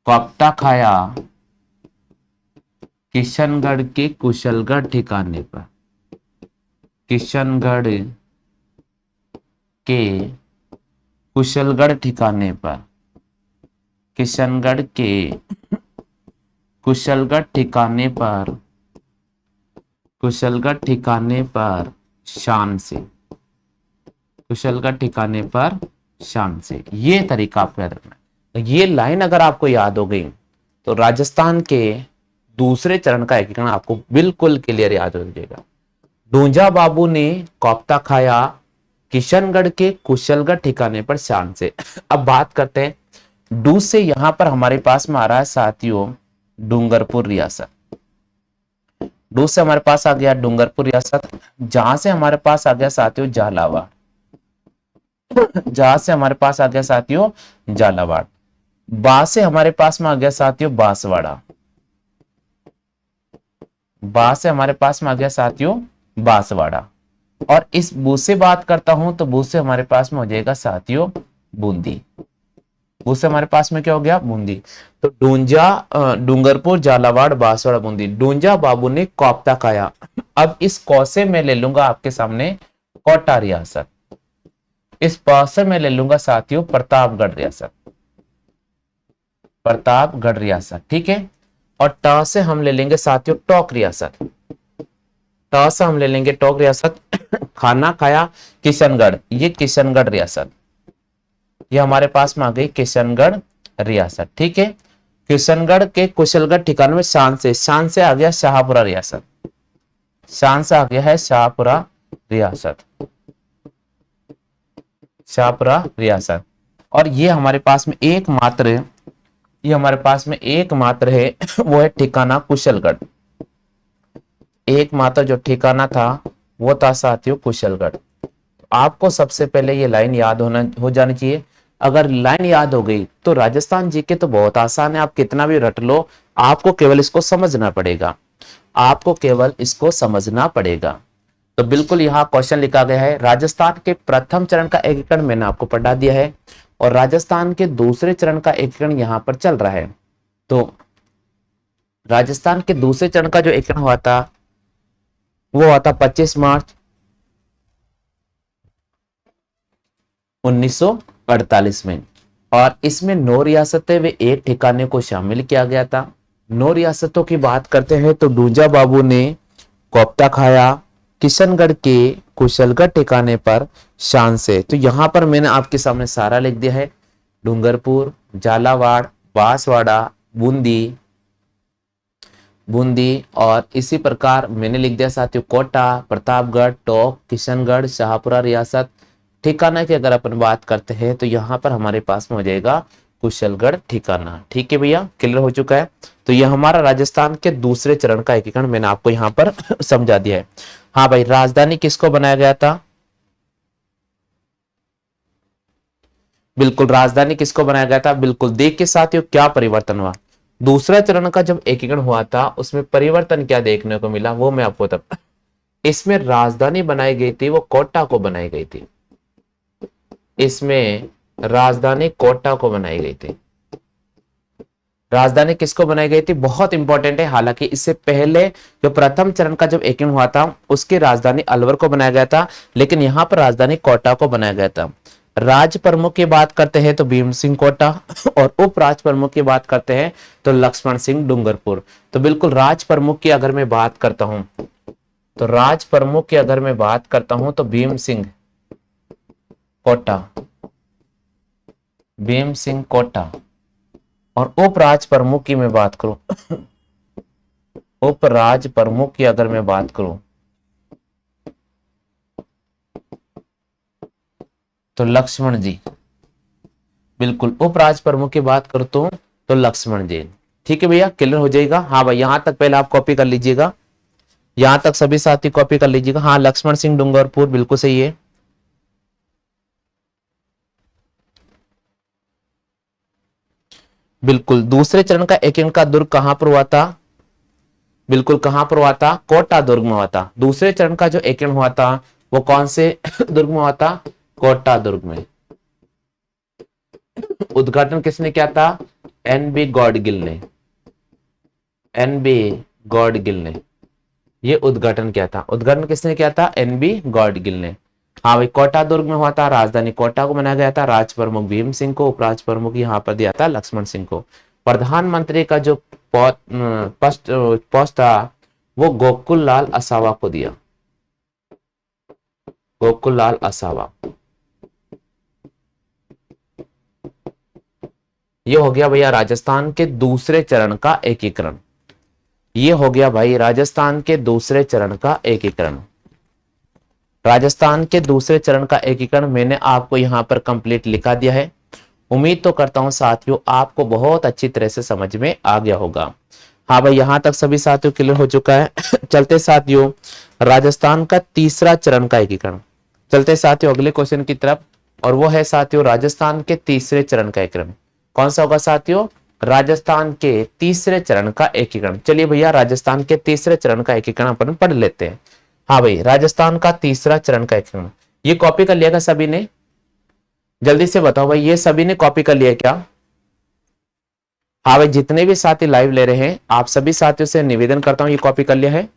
Speaker 1: कोफ्ता खाया किशनगढ़ के कुशलगढ़ ठिकाने पर, किशनगढ़ के कुशलगढ़ ठिकाने पर, किशनगढ़ के कुशलगढ़ ठिकाने पर, कुशलगढ़ ठिकाने पर शान से, कुशलगढ़ ठिकाने पर शान से। ये तरीका आपको याद रखना है। ये लाइन अगर आपको याद हो गई तो राजस्थान के दूसरे चरण का एकीकरण आपको बिल्कुल क्लियर याद हो जाएगा। डूंजा बाबू ने कोफ्ता खाया किशनगढ़ के कुशलगढ़ ठिकाने पर शान से। अब बात करते हैं डू से, यहां पर हमारे पास में आ रहा है साथियों डूंगरपुर रियासत। डू से हमारे पास आ गया डूंगरपुर रियासत, जहां से हमारे पास आ गया साथियों झालावाड़, जहां से हमारे पास आ गया साथियों झालावाड़। बा से हमारे पास में आ गया साथियों बांसवाड़ा, बा से हमारे पास में आ गया साथियों बांसवाड़ा। और इस बू से बात करता हूं तो बू से हमारे पास में हो जाएगा साथियों बूंदी। बू से हमारे पास में क्या हो गया बूंदी। तो डूंजा डूंगरपुर झालावाड़ बांसवाड़ा बूंदी। डूंजा बाबू ने कोफ्ता खाया। अब इस कौसे में ले लूंगा आपके सामने कोटा रियासत। इस प से मैं ले लूंगा साथियों प्रतापगढ़ रियासत। प्रतापगढ़ रियासत ठीक है। और ट से हम ले लेंगे साथियों टोक रियासत। ट से हम ले लेंगे टोक रियासत। खाना खाया किशनगढ़, ये किशनगढ़ रियासत। ये हमारे पास में आ गई किशनगढ़ रियासत ठीक है। किशनगढ़ के कुशलगढ़ ठिकाने में शान से आ गया शाहपुरा रियासत। शान से आ गया है शाहपुरा रियासत। शाहपुरा रियासत। और ये हमारे पास में एकमात्र ये हमारे पास में एकमात्र है वो है ठिकाना कुशलगढ़। एकमात्र जो ठिकाना था वो था साथियों कुशलगढ़। आपको सबसे पहले ये लाइन याद हो जानी चाहिए। अगर लाइन याद हो गई तो राजस्थान जीके तो बहुत आसान है, आप कितना भी रट लो, आपको केवल इसको समझना पड़ेगा। आपको केवल इसको समझना पड़ेगा। तो बिल्कुल यहाँ क्वेश्चन लिखा गया है राजस्थान के प्रथम चरण का एकीकरण मैंने आपको पढ़ा दिया है और राजस्थान के दूसरे चरण का एकीकरण यहाँ पर चल रहा है। तो राजस्थान के दूसरे चरण का जो एकीकरण हुआ था वो हुआ था 25 मार्च 1948 में। और इसमें 9 रियासतें वे एक ठिकाने को शामिल किया गया था। 9 रियासतों की बात करते हैं तो डूंजा बाबू ने कोफ्ता खाया किशनगढ़ के कुशलगढ़ ठिकाने पर शान से। तो यहां पर मैंने आपके सामने सारा लिख दिया है। डूंगरपुर, झालावाड़, बांसवाड़ा, बूंदी और इसी प्रकार मैंने लिख दिया साथियों कोटा, प्रतापगढ़, टोंक, किशनगढ़, शाहपुरा रियासत। ठिकाना की अगर अपन बात करते हैं तो यहाँ पर हमारे पास में हो जाएगा कुशलगढ़ ठिकाना। ठीक है भैया, क्लियर हो चुका है। तो यह हमारा राजस्थान के दूसरे चरण का एकीकरण मैंने आपको यहाँ पर समझा दिया है। हाँ भाई, राजधानी किसको बनाया गया था? बिल्कुल, राजधानी किसको बनाया गया था? बिल्कुल, देख के साथियों क्या परिवर्तन हुआ। दूसरा चरण का जब एकीकरण हुआ था उसमें परिवर्तन क्या देखने को मिला वो मैं आपको तब इसमें राजधानी बनाई गई थी वो कोटा को बनाई गई थी। इसमें राजधानी कोटा को बनाई गई थी। राजधानी किसको बनाई गई थी? बहुत इंपॉर्टेंट है। हालांकि इससे पहले जो प्रथम चरण का जब एकीकरण हुआ था उसकी राजधानी अलवर को बनाया गया था, लेकिन यहां पर राजधानी कोटा को बनाया गया था। राज प्रमुख की बात करते हैं तो भीम सिंह कोटा और उप राज प्रमुख की बात करते हैं तो लक्ष्मण सिंह डूंगरपुर। तो बिल्कुल राज प्रमुख की अगर मैं बात करता हूं तो भीम सिंह कोटा, भीम सिंह कोटा। और उप राज प्रमुख की मैं बात करूं उप राज प्रमुख की अगर मैं बात करूं तो लक्ष्मण जी। बिल्कुल, उप राज प्रमुख की बात करता हूं तो लक्ष्मण जी। ठीक है भैया, क्लियर हो जाएगा। हाँ भाई, यहां तक पहले आप कॉपी कर लीजिएगा, यहां तक सभी साथी कॉपी कर लीजिएगा। हाँ, लक्ष्मण सिंह डूंगरपुर बिल्कुल सही है। बिल्कुल, दूसरे चरण का एकीकरण का दुर्ग कहां पर हुआ था? बिल्कुल, कहां पर हुआ था? कोटा दुर्ग में हुआ था। दूसरे चरण का जो एकीकरण हुआ था वो कौन से दुर्ग में हुआ था? कोटा दुर्ग में। उद्घाटन किसने किया था? एनबी गॉडगिल ने। एनबी गॉडगिल ने ये उद्घाटन किया था। उद्घाटन किसने किया था? एनबी गॉडगिल ने। हाँ भाई, कोटा दुर्ग में हुआ था। राजधानी कोटा को बनाया गया था। राज प्रमुख भीम सिंह को, उपराज प्रमुख यहाँ पर दिया था लक्ष्मण सिंह को। प्रधानमंत्री का जो पोस्ट था वो गोकुल लाल असावा को दिया। गोकुल लाल असावा। ये हो गया भैया राजस्थान के दूसरे चरण का एकीकरण। ये हो गया भाई राजस्थान के दूसरे चरण का एकीकरण। राजस्थान के दूसरे चरण का एकीकरण मैंने आपको यहां पर कंप्लीट लिखा दिया है। उम्मीद तो करता हूं साथियों आपको बहुत अच्छी तरह से समझ में आ गया होगा। हाँ भाई, यहां तक सभी साथियों क्लियर हो चुका है। चलते साथियों राजस्थान का तीसरा चरण का एकीकरण। चलते साथियों अगले क्वेश्चन की तरफ, और वो है साथियों राजस्थान के तीसरे चरण का एकीकरण। कौन सा होगा साथियों? राजस्थान के तीसरे चरण का एकीकरण। चलिए भैया राजस्थान के तीसरे चरण का एकीकरण अपन पढ़ लेते हैं। हाँ भाई, राजस्थान का तीसरा चरण का एकीकरण, ये कॉपी कर लिया क्या सभी ने? जल्दी से बताओ भाई, ये सभी ने कॉपी कर लिया क्या? हाँ भाई, जितने भी साथी लाइव ले रहे हैं आप सभी साथियों से निवेदन करता हूं, ये कॉपी कर लिया है?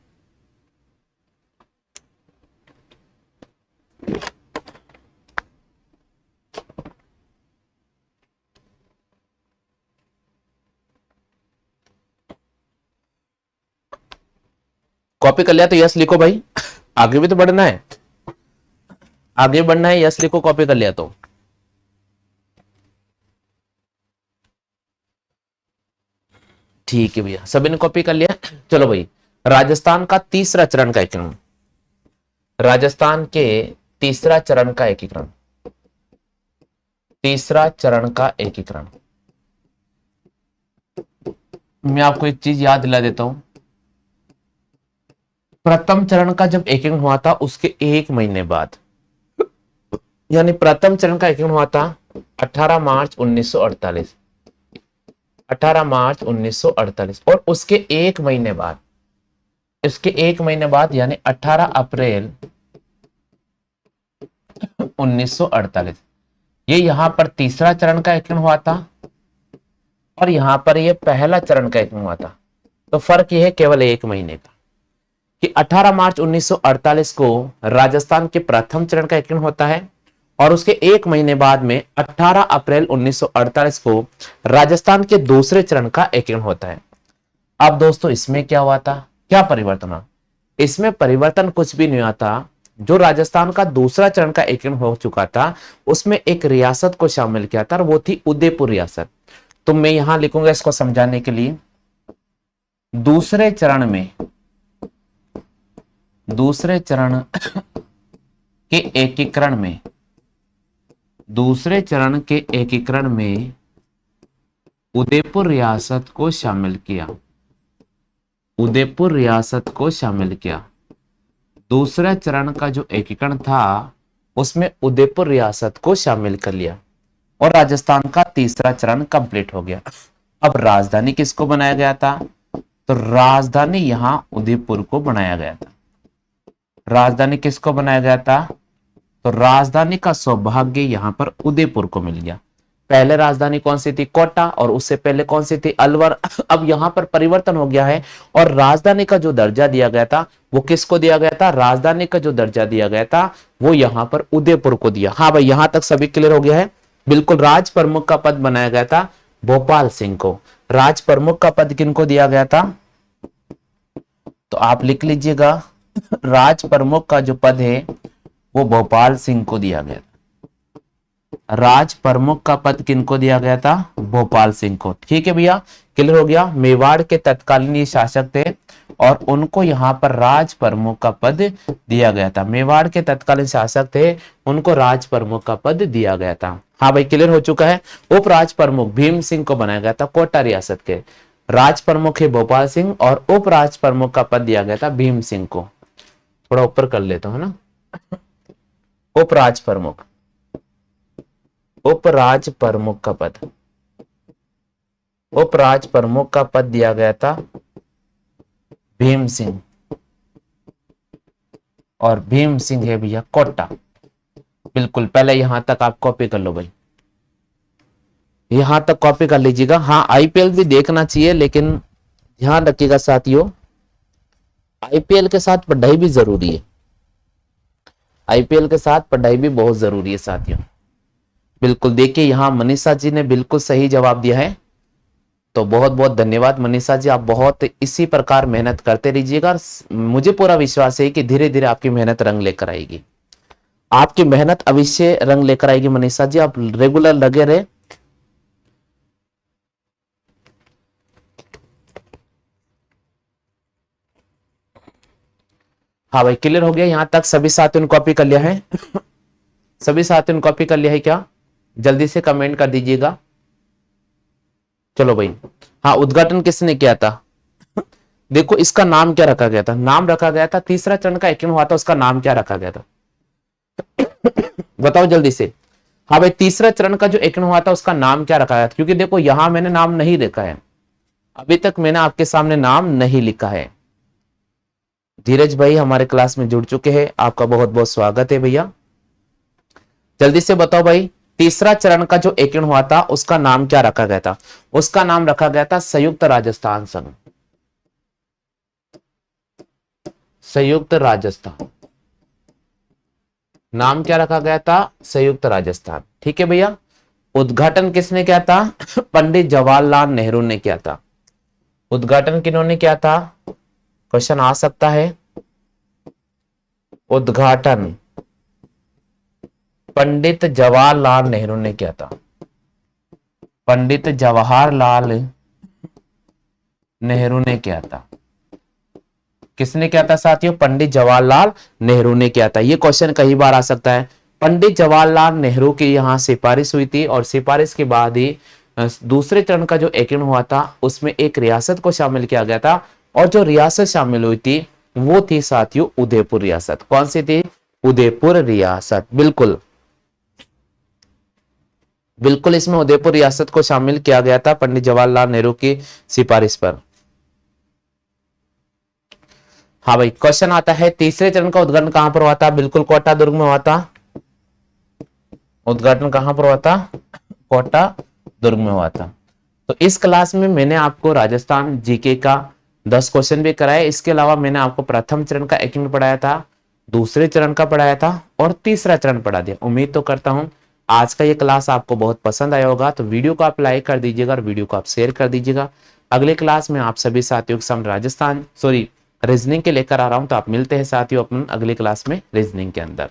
Speaker 1: कॉपी कर लिया तो यस लिखो भाई, आगे भी तो बढ़ना है, आगे बढ़ना है, यस लिखो कॉपी कर लिया तो। ठीक है भैया, सभी ने कॉपी कर लिया। चलो भाई, राजस्थान का तीसरा चरण का एकीकरण, राजस्थान के तीसरा चरण का एकीकरण, तीसरा चरण का एकीकरण। मैं आपको एक चीज याद दिला देता हूं, प्रथम चरण का जब एकीकरण हुआ था उसके एक महीने बाद, यानी प्रथम चरण का एकीकरण हुआ था 18 मार्च 1948, 18 मार्च 1948, और उसके एक महीने बाद, इसके एक महीने बाद यानी 18 अप्रैल 1948, ये यहां पर तीसरा चरण का एकीकरण हुआ था और यहां पर ये पहला चरण का एकीकरण हुआ था। तो फर्क ये है केवल एक महीने का, कि 18 मार्च 1948 को राजस्थान के प्रथम चरण का एकीकरण होता है और उसके एक महीने बाद में 18 अप्रैल 1948 को राजस्थान के दूसरे चरण का एकीकरण होता है। अब दोस्तों इसमें क्या हुआ था, क्या परिवर्तन हुआ? इसमें परिवर्तन कुछ भी नहीं हुआ था। जो राजस्थान का दूसरा चरण का एकीकरण हो चुका था उसमें एक रियासत को शामिल किया था और वो थी उदयपुर रियासत। तो मैं यहां लिखूंगा इसको समझाने के लिए, दूसरे चरण में, दूसरे चरण के एकीकरण में, दूसरे चरण के एकीकरण में उदयपुर रियासत को शामिल किया, उदयपुर रियासत को शामिल किया। दूसरा चरण का जो एकीकरण था उसमें उदयपुर रियासत को शामिल कर लिया और राजस्थान का तीसरा चरण कंप्लीट हो गया। अब राजधानी किसको बनाया गया था? तो राजधानी यहां उदयपुर को बनाया गया था। राजधानी किसको बनाया गया था? तो राजधानी का सौभाग्य यहां पर उदयपुर को मिल गया। पहले राजधानी कौन सी थी? कोटा, और उससे पहले कौन सी थी? अलवर। अब यहां पर परिवर्तन हो गया है और राजधानी का जो दर्जा दिया गया था वो किसको दिया गया था? राजधानी का जो दर्जा दिया गया था वो यहां पर उदयपुर को दिया। हाँ भाई, यहां तक सभी क्लियर हो गया है? बिल्कुल। राज प्रमुख का पद बनाया गया था भोपाल सिंह को। राज प्रमुख का पद किनको दिया गया था? तो आप लिख लीजिएगा, राज प्रमुख का जो पद है वो भोपाल सिंह को दिया गया। राज प्रमुख का पद किनको दिया गया था? भोपाल सिंह को। ठीक है भैया, क्लियर हो गया। मेवाड़ के तत्कालीन ये शासक थे और उनको यहां पर राज प्रमुख का पद दिया गया था। मेवाड़ के तत्कालीन शासक थे, उनको राज प्रमुख का पद दिया गया था। हाँ भाई, क्लियर हो चुका है। उप राज प्रमुख भीम सिंह को बनाया गया था कोटा रियासत के। राज प्रमुख है भोपाल सिंह और उप राज प्रमुख का पद दिया गया था भीम सिंह को। थोड़ा ऊपर कर लेता हूं ना, उप राज प्रमुख, उपराज प्रमुख का पद, उपराज प्रमुख का पद दिया गया था भीम सिंह, और भीम सिंह है भैया कोटा। बिल्कुल, पहले यहां तक आप कॉपी कर लो भाई, यहां तक कॉपी कर लीजिएगा। हाँ, आईपीएल भी देखना चाहिए लेकिन ध्यान रखिएगा साथियों, आईपीएल के साथ पढ़ाई भी जरूरी है, आईपीएल के साथ पढ़ाई भी बहुत जरूरी है साथियों। बिल्कुल, देखिए यहां मनीषा जी ने बिल्कुल सही जवाब दिया है, तो बहुत बहुत धन्यवाद मनीषा जी। आप बहुत इसी प्रकार मेहनत करते रहिएगा, मुझे पूरा विश्वास है कि धीरे धीरे आपकी मेहनत रंग लेकर आएगी, आपकी मेहनत अवश्य रंग लेकर आएगी मनीषा जी, आप रेगुलर लगे रहे। हाँ भाई, क्लियर हो गया यहां तक? सभी साथियों ने कॉपी कर लिया है? सभी साथियों ने कॉपी कर लिया है क्या? जल्दी से कमेंट कर दीजिएगा। चलो भाई, हाँ, उद्घाटन किसने किया था? देखो इसका नाम क्या रखा गया था? नाम रखा गया था, तीसरा चरण का एकीकरण हुआ था, उसका नाम क्या रखा गया था? बताओ जल्दी से। हाँ भाई, तीसरा चरण का जो एकन हुआ था उसका नाम क्या रखा गया था? क्योंकि देखो यहां मैंने नाम नहीं लिखा है, अभी तक मैंने आपके सामने नाम नहीं लिखा है। धीरज भाई हमारे क्लास में जुड़ चुके हैं, आपका बहुत बहुत स्वागत है भैया। जल्दी से बताओ भाई, तीसरा चरण का जो एकन हुआ था उसका नाम क्या रखा गया था? उसका नाम रखा गया था संयुक्त राजस्थान संघ। संयुक्त राजस्थान, नाम क्या रखा गया था? संयुक्त राजस्थान। ठीक है भैया। उद्घाटन किसने किया था? पंडित जवाहरलाल नेहरू ने किया था। उद्घाटन किन्होंने किया था? क्वेश्चन आ सकता है। उद्घाटन पंडित जवाहरलाल नेहरू ने किया था। पंडित जवाहरलाल नेहरू ने किया था। किसने किया था साथियों? पंडित जवाहरलाल नेहरू ने किया था। ये क्वेश्चन कई बार आ सकता है। पंडित जवाहरलाल नेहरू की यहाँ सिफारिश हुई थी और सिफारिश के बाद ही दूसरे चरण का जो एकन हुआ था उसमें एक रियासत को शामिल किया गया था, और जो रियासत शामिल हुई थी वो थी साथियों उदयपुर रियासत। कौन सी थी? उदयपुर रियासत। बिल्कुल बिल्कुल, इसमें उदयपुर रियासत को शामिल किया गया था पंडित जवाहरलाल नेहरू की सिफारिश पर। हाँ भाई, क्वेश्चन आता है तीसरे चरण का उद्घाटन कहां पर हुआ था? बिल्कुल कोटा दुर्ग में हुआ था। उद्घाटन कहां पर हुआ था? कोटा दुर्ग में हुआ था। तो इस क्लास में मैंने आपको राजस्थान जीके का 10 क्वेश्चन भी कराए। इसके अलावा मैंने आपको प्रथम चरण का एकन पढ़ाया था, दूसरे चरण का पढ़ाया था और तीसरा चरण पढ़ा दिया। उम्मीद तो करता हूं आज का ये क्लास आपको बहुत पसंद आया होगा। तो वीडियो को आप लाइक कर दीजिएगा और वीडियो को आप शेयर कर दीजिएगा। अगले क्लास में आप सभी साथियों के सामने रीजनिंग के लेकर आ रहा हूं। तो आप मिलते हैं साथियों अपन अगली क्लास में रीजनिंग के अंदर।